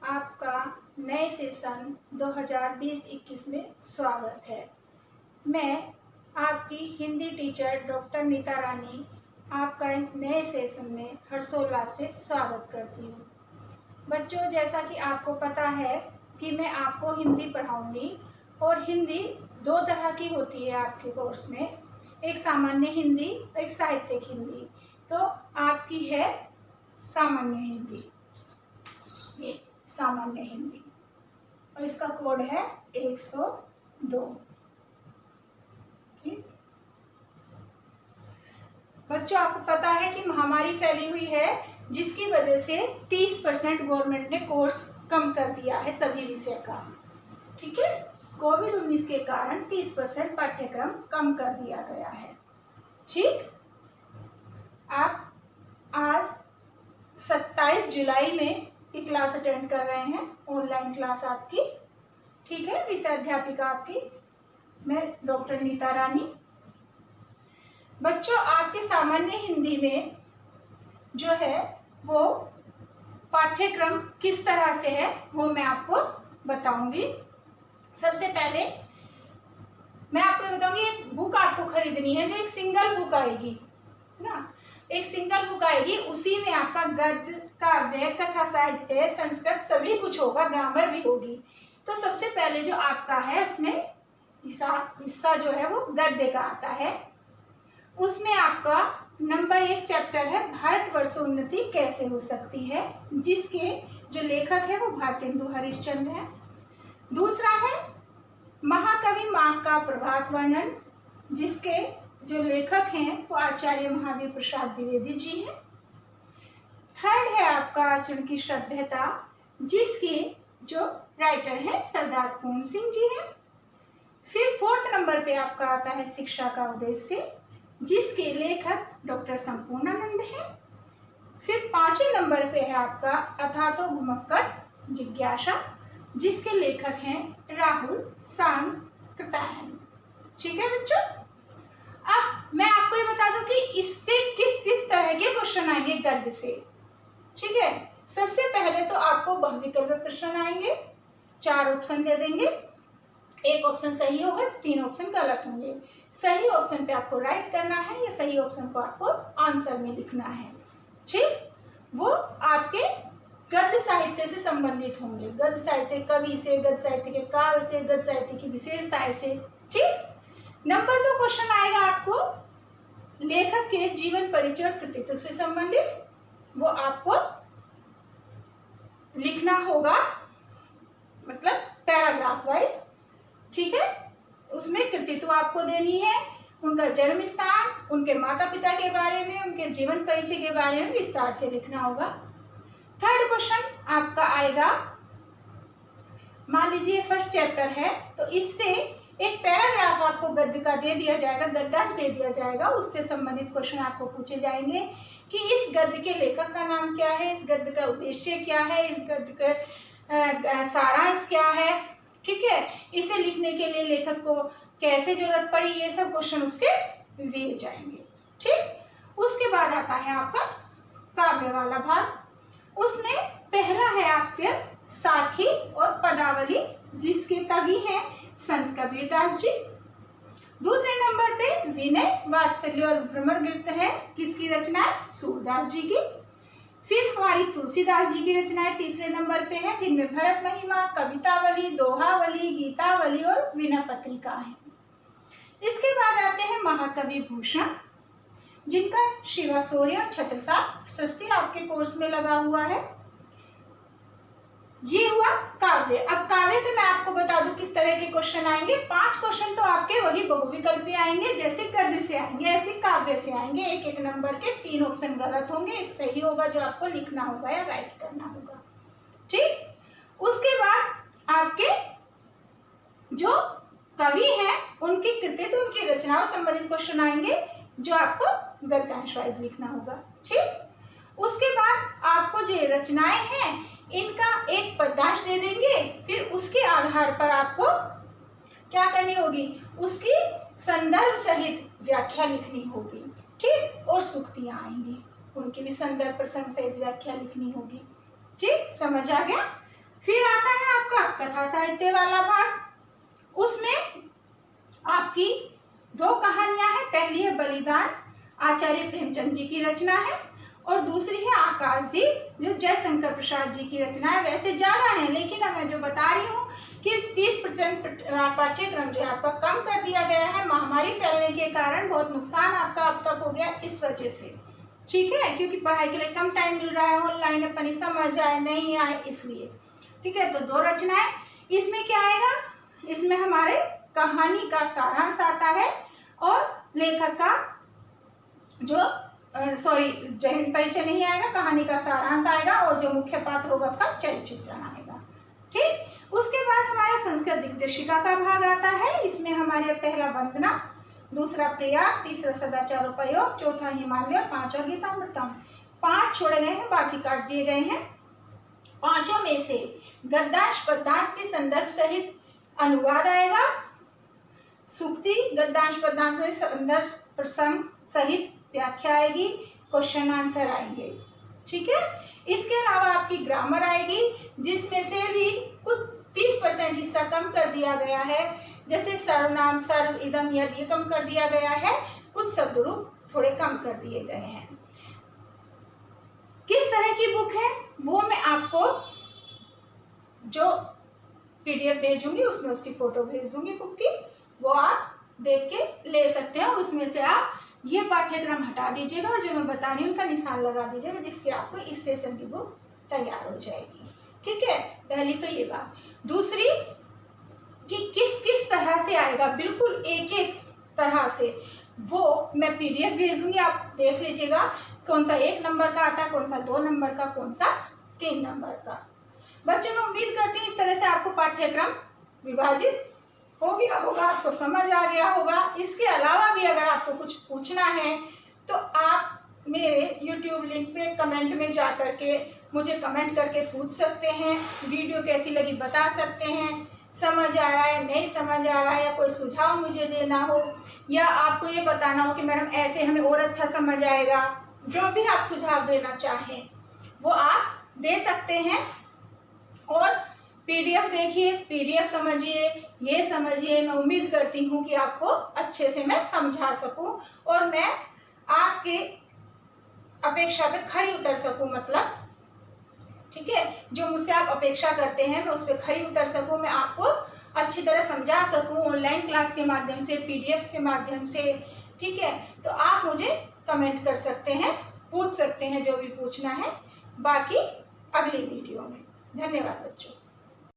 आपका नए सेशन 2020-21 में स्वागत है। मैं आपकी हिंदी टीचर डॉक्टर नीता रानी आपका नए सेशन में हर्षोल्लास से स्वागत करती हूँ। बच्चों, जैसा कि आपको पता है कि मैं आपको हिंदी पढ़ाऊँगी और हिंदी दो तरह की होती है आपके कोर्स में, एक सामान्य हिंदी, एक साहित्यिक हिंदी। तो आपकी है सामान्य हिंदी, ये सामान्य हिंदी, और इसका कोड है 102। ठीक बच्चों, आपको पता है कि महामारी फैली हुई है, जिसकी वजह से 30% गवर्नमेंट ने कोर्स कम कर दिया है सभी विषय का। ठीक है, कोविड-19 के कारण 30% पाठ्यक्रम कम कर दिया गया है। ठीक, आप आज 27 जुलाई में की क्लास अटेंड कर रहे हैं, ऑनलाइन क्लास आपकी। ठीक है, विषय अध्यापिका आपकी मैं डॉक्टर नीता रानी। बच्चों, आपके सामान्य हिंदी में जो है वो पाठ्यक्रम किस तरह से है वो मैं आपको बताऊंगी। सबसे पहले मैं आपको बताऊंगी, एक बुक आपको खरीदनी है, जो एक सिंगल बुक आएगी ना, एक सिंगल बुक आएगी। उसी में आपका गद्य, काव्य, कथा, साहित्य, संस्कृत सभी कुछ होगा, ग्रामर भी होगी। तो सबसे पहले जो आपका है उसमें हिस्सा जो है वो गद्य का आता है। उसमें आपका नंबर 1 चैप्टर है भारतवर्षोन्नति कैसे हो सकती है, जिसके जो लेखक है वो भारतेंदु हरिश्चंद्र है। दूसरा है महाकवि माघ का प्रभात वर्णन, जिसके जो लेखक हैं वो आचार्य महावीर प्रसाद द्विवेदी जी हैं। थर्ड है आपका आचरण की श्रद्धेयता, जिसके जो राइटर हैं सरदार पूर्ण सिंह जी हैं। फिर 4th नंबर पे आपका आता है शिक्षा का उद्देश्य, जिसके लेखक डॉक्टर संपूर्णानंद हैं। फिर 5वें नंबर पे है आपका अथातो घुमक्कड़ जिज्ञासा, जिसके लेखक हैं राहुल सांकृत्यायन। ठीक है बच्चों, अब मैं आपको ये बता दूं कि इससे किस किस तरह के क्वेश्चन आएंगे गद्य से। ठीक है, सबसे पहले तो आपको बहुविकल्प प्रश्न आएंगे, 4 ऑप्शन दे देंगे, एक ऑप्शन सही होगा, 3 ऑप्शन गलत होंगे। सही ऑप्शन पे आपको राइट करना है या सही ऑप्शन को आपको आंसर में लिखना है। ठीक, वो आपके गद्य साहित्य से संबंधित होंगे, गद्य साहित्य कवि से, गद्य साहित्य के काल से, गद्य साहित्य की विशेषताएं से। ठीक, नंबर 2 क्वेश्चन आएगा आपको लेखक के जीवन परिचय और कृतित्व से संबंधित, वो आपको लिखना होगा, मतलब पैराग्राफ वाइज। ठीक है, उसमें कृतित्व आपको देनी है, उनका जन्म स्थान, उनके माता पिता के बारे में, उनके जीवन परिचय के बारे में विस्तार से लिखना होगा। थर्ड क्वेश्चन आपका आएगा, मान लीजिए फर्स्ट चैप्टर है तो इससे एक पैराग्राफ आपको गद्य का दे दिया जाएगा, गद्यांश दे दिया जाएगा, उससे संबंधित क्वेश्चन आपको पूछे जाएंगे कि इस गद्य के लेखक का नाम क्या है, इस गद्य का उद्देश्य क्या है, इस गद्य का सारांश क्या है। ठीक है, इसे लिखने के लिए लेखक को कैसे जरूरत पड़ी, ये सब क्वेश्चन उसके दिए जाएंगे। ठीक, उसके बाद आता है आपका काव्य वाला भाग। उसमें पहला है आपके साखी और पदावली, जिसके कवि हैं संत कबीरदास जी। दूसरे नंबर पे विनय, वात्सल्य और भ्रमर गीत है, किसकी रचना है, सूरदास जी की। फिर हमारी तुलसीदास जी की रचनाएं तीसरे नंबर पे है, जिनमें भरत महिमा, कवितावली, दोहावली, गीतावली और वीणा पत्रिका है। इसके बाद आते हैं महाकवि भूषण, जिनका शिवा शौर्य और छत्रसाल प्रशस्ति आपके कोर्स में लगा हुआ है। ये हुआ काव्य। अब काव्य से मैं आपको बता दूं किस तरह के क्वेश्चन आएंगे। 5 क्वेश्चन तो आपके वही बहुविकल्पी आएंगे, जैसे गद्य से आएंगे ऐसे काव्य से आएंगे। एक एक नंबर के 3 ऑप्शन गलत होंगे, एक सही होगा जो आपको लिखना होगा या राइट करना होगा। ठीक, उसके बाद आपके जो कवि हैं उनकी कृतित्व, उनकी रचनाओं संबंधित क्वेश्चन आएंगे, जो आपको गद्यांश वाइज लिखना होगा। ठीक, उसके बाद आपको जो रचनाएं हैं इनका एक पद्यांश दे देंगे, फिर उसके आधार पर आपको क्या करनी होगी, उसकी संदर्भ सहित व्याख्या लिखनी होगी। ठीक, और सूक्तियां आएंगी, उनकी भी संदर्भ प्रसंग सहित व्याख्या लिखनी होगी। ठीक, समझ आ गया। फिर आता है आपका कथा साहित्य वाला भाग। उसमें आपकी 2 कहानियां हैं। पहली है बलिदान, आचार्य प्रेमचंद जी की रचना है, और दूसरी है आकाशदीप, जो जयशंकर प्रसाद जी की रचना है। वैसे ज़्यादा है, लेकिन अब मैं जो बता रही हूँ कि 30% पाठ्यक्रम जो है आपका कम कर दिया गया है। महामारी फैलने के कारण बहुत नुकसान आपका अब तक हो गया इस वजह से, ठीक है, क्योंकि पढ़ाई के लिए कम टाइम मिल रहा है, ऑनलाइन अपनी समझ आए नहीं आए इसलिए, ठीक है। तो 2 रचनाएं। इसमें क्या आएगा, इसमें हमारे कहानी का सारांश आता है और लेखक का जो जय हिंद परिचय नहीं आएगा, कहानी का सारांश आएगा, और जो मुख्य पात्र होगा उसका चरित्र चित्रण आएगा, ठीक। उसके बाद हमारा संस्कृत दिग्दर्शिका का भाग आता है। इसमें हमारे पहला वंदना, दूसरा प्रयाग, तीसरा सदाचार उपयोग, चौथा हिमालय, 5वां गीतामृतम। 5 छोड़े गए हैं, बाकी काट दिए गए हैं। 5 में से गद्यांश पद्यांश के संदर्भ सहित अनुवाद आएगा, सूक्ति गद्यांश पद्यांश में संदर्भ प्रसंग सहित व्याख्या आएगी, क्वेश्चन आंसर आएंगे, ठीक है। इसके अलावा आपकी ग्रामर आएगी, जिसमें से भी कुछ 30% हिस्सा कम कर दिया गया है। जैसे सर्वनाम, सर्व, इदम, यद, ये कम कर दिया गया है। कुछ शब्द रूप थोड़े कम कर दिए गए हैं। किस तरह की बुक है वो मैं आपको जो PDF भेजूंगी उसमें उसकी फोटो भेज दूंगी बुक की, वो आप देख के ले सकते हैं, और उसमें से आप ये पाठ्यक्रम हटा दीजिएगा और जो मैं बता रही हूँ उनका निशान लगा दीजिएगा, जिससे आपको इस सेशन की बुक तैयार हो जाएगी, ठीक है। पहली तो ये बात। दूसरी कि किस किस तरह से आएगा, बिल्कुल एक एक तरह से, वो मैं PDF भेज दूंगी, आप देख लीजिएगा कौन सा 1 नंबर का आता है, कौन सा 2 नंबर का, कौन सा 3 नंबर का। बच्चों मैं उम्मीद करती हूँ इस तरह से आपको पाठ्यक्रम विभाजित हो गया होगा, आपको समझ आ गया होगा। इसके अलावा भी अगर आपको कुछ पूछना है तो आप मेरे YouTube लिंक पे कमेंट में जा करके मुझे कमेंट करके पूछ सकते हैं। वीडियो कैसी लगी बता सकते हैं, समझ आ रहा है नहीं समझ आ रहा है, या कोई सुझाव मुझे देना हो, या आपको ये बताना हो कि मैडम ऐसे हमें और अच्छा समझ आएगा, जो भी आप सुझाव देना चाहें वो आप दे सकते हैं। और PDF देखिए, PDF समझिए, ये समझिए। मैं उम्मीद करती हूँ कि आपको अच्छे से मैं समझा सकूँ और मैं आपके अपेक्षा पे खरी उतर सकूँ, मतलब ठीक है, जो मुझसे आप अपेक्षा करते हैं मैं उस पर खरी उतर सकूँ, मैं आपको अच्छी तरह समझा सकूँ ऑनलाइन क्लास के माध्यम से, PDF के माध्यम से, ठीक है। तो आप मुझे कमेंट कर सकते हैं, पूछ सकते हैं जो भी पूछना है, बाकी अगली वीडियो में। धन्यवाद बच्चों।